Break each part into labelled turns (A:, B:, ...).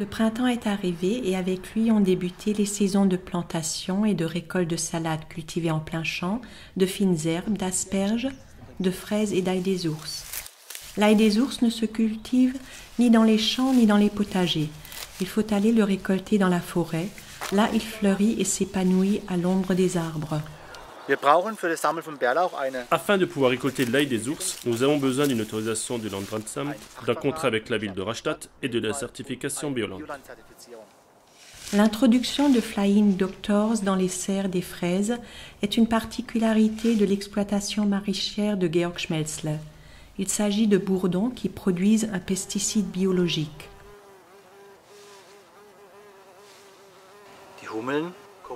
A: Le printemps est arrivé et avec lui ont débuté les saisons de plantation et de récolte de salades cultivées en plein champ, de fines herbes, d'asperges, de fraises et d'ail des ours. L'ail des ours ne se cultive ni dans les champs ni dans les potagers. Il faut aller le récolter dans la forêt. Là, il fleurit et s'épanouit à l'ombre des arbres.
B: Afin de pouvoir récolter l'ail des ours, nous avons besoin d'une autorisation du Landratsamt, d'un contrat avec la ville de Rastatt et de la certification Bioland.
A: L'introduction de Flying Doctors dans les serres des fraises est une particularité de l'exploitation maraîchère de Georg Schmelzle. Il s'agit de bourdons qui produisent un pesticide biologique.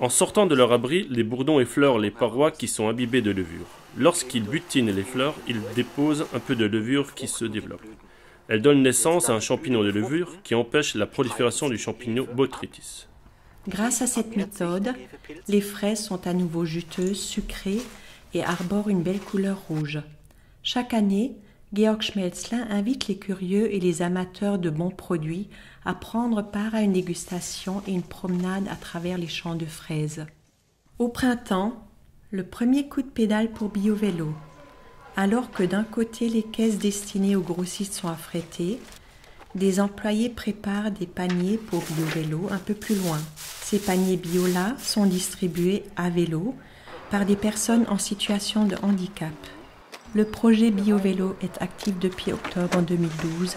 B: En sortant de leur abri, les bourdons effleurent les parois qui sont imbibées de levure. Lorsqu'ils butinent les fleurs, ils déposent un peu de levure qui se développe. Elle donne naissance à un champignon de levure qui empêche la prolifération du champignon Botrytis.
A: Grâce à cette méthode, les fraises sont à nouveau juteuses, sucrées et arborent une belle couleur rouge. Chaque année, Georg Schmelzle invite les curieux et les amateurs de bons produits à prendre part à une dégustation et une promenade à travers les champs de fraises. Au printemps, le premier coup de pédale pour BioVélo. Alors que d'un côté les caisses destinées aux grossistes sont affrétées, des employés préparent des paniers pour BioVélo un peu plus loin. Ces paniers bio-là sont distribués à vélo par des personnes en situation de handicap. Le projet BioVélo est actif depuis octobre 2012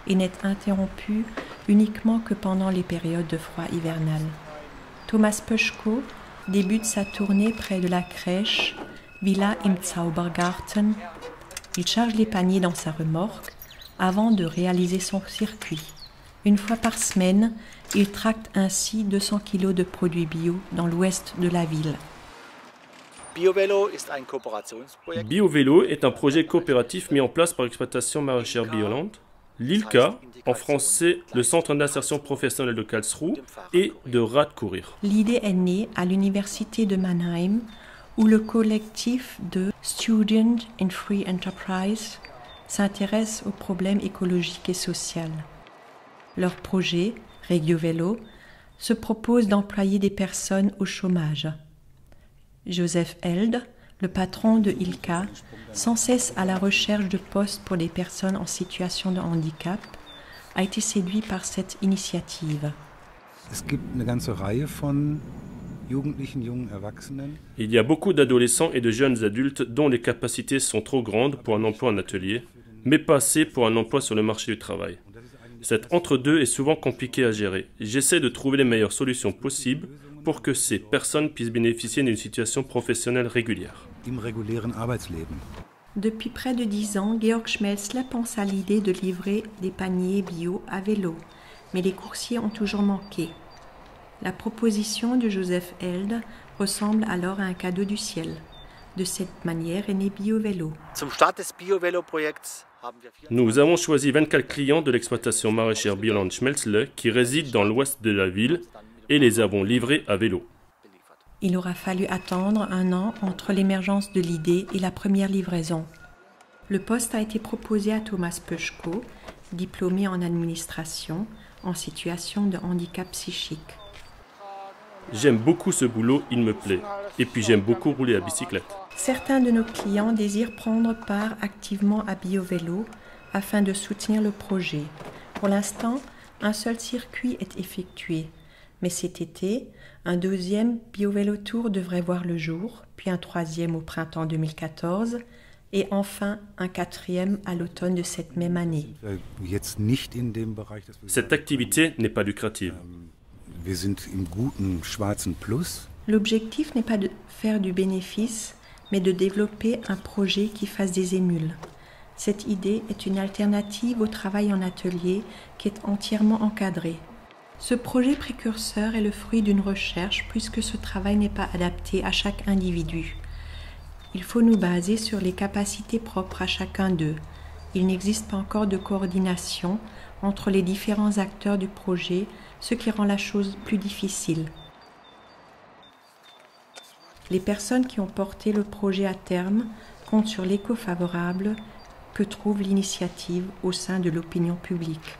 A: et n'est interrompu uniquement que pendant les périodes de froid hivernal. Thomas Pöschko débute sa tournée près de la crèche Villa im Zaubergarten. Il charge les paniers dans sa remorque avant de réaliser son circuit. Une fois par semaine, il tracte ainsi 200 kg de produits bio dans l'ouest de la ville.
B: BioVélo est un projet coopératif mis en place par l'exploitation maraîchère Bioland, l'ILCA, en français le Centre d'insertion professionnelle de Karlsruhe, et de Radcourir.
A: L'idée est née à l'université de Mannheim, où le collectif de Student in Free Enterprise s'intéresse aux problèmes écologiques et sociaux. Leur projet, RegioVélo, se propose d'employer des personnes au chômage. Joseph Held, le patron de ILCA, sans cesse à la recherche de postes pour les personnes en situation de handicap, a été séduit par cette initiative.
B: Il y a beaucoup d'adolescents et de jeunes adultes dont les capacités sont trop grandes pour un emploi en atelier, mais pas assez pour un emploi sur le marché du travail. Cet entre-deux est souvent compliqué à gérer. J'essaie de trouver les meilleures solutions possibles pour que ces personnes puissent bénéficier d'une situation professionnelle régulière.
A: Depuis près de 10 ans, Georg Schmelzle pense à l'idée de livrer des paniers bio à vélo, mais les coursiers ont toujours manqué. La proposition de Joseph Held ressemble alors à un cadeau du ciel. De cette manière est né BioVélo.
B: Nous avons choisi 24 clients de l'exploitation maraîchère Bioland Schmelzle qui résident dans l'ouest de la ville et les avons livrés à vélo.
A: Il aura fallu attendre 1 an entre l'émergence de l'idée et la première livraison. Le poste a été proposé à Thomas Pöschko, diplômé en administration, en situation de handicap psychique.
B: J'aime beaucoup ce boulot, il me plaît. Et puis j'aime beaucoup rouler à bicyclette.
A: Certains de nos clients désirent prendre part activement à BioVélo afin de soutenir le projet. Pour l'instant, un seul circuit est effectué. Mais cet été, un 2e BioVélo Tour devrait voir le jour, puis un 3e au printemps 2014 et enfin un 4e à l'automne de cette même année.
B: Cette activité n'est pas lucrative.
A: L'objectif n'est pas de faire du bénéfice, mais de développer un projet qui fasse des émules. Cette idée est une alternative au travail en atelier qui est entièrement encadré. Ce projet précurseur est le fruit d'une recherche puisque ce travail n'est pas adapté à chaque individu. Il faut nous baser sur les capacités propres à chacun d'eux. Il n'existe pas encore de coordination entre les différents acteurs du projet, ce qui rend la chose plus difficile. Les personnes qui ont porté le projet à terme comptent sur l'écho favorable que trouve l'initiative au sein de l'opinion publique.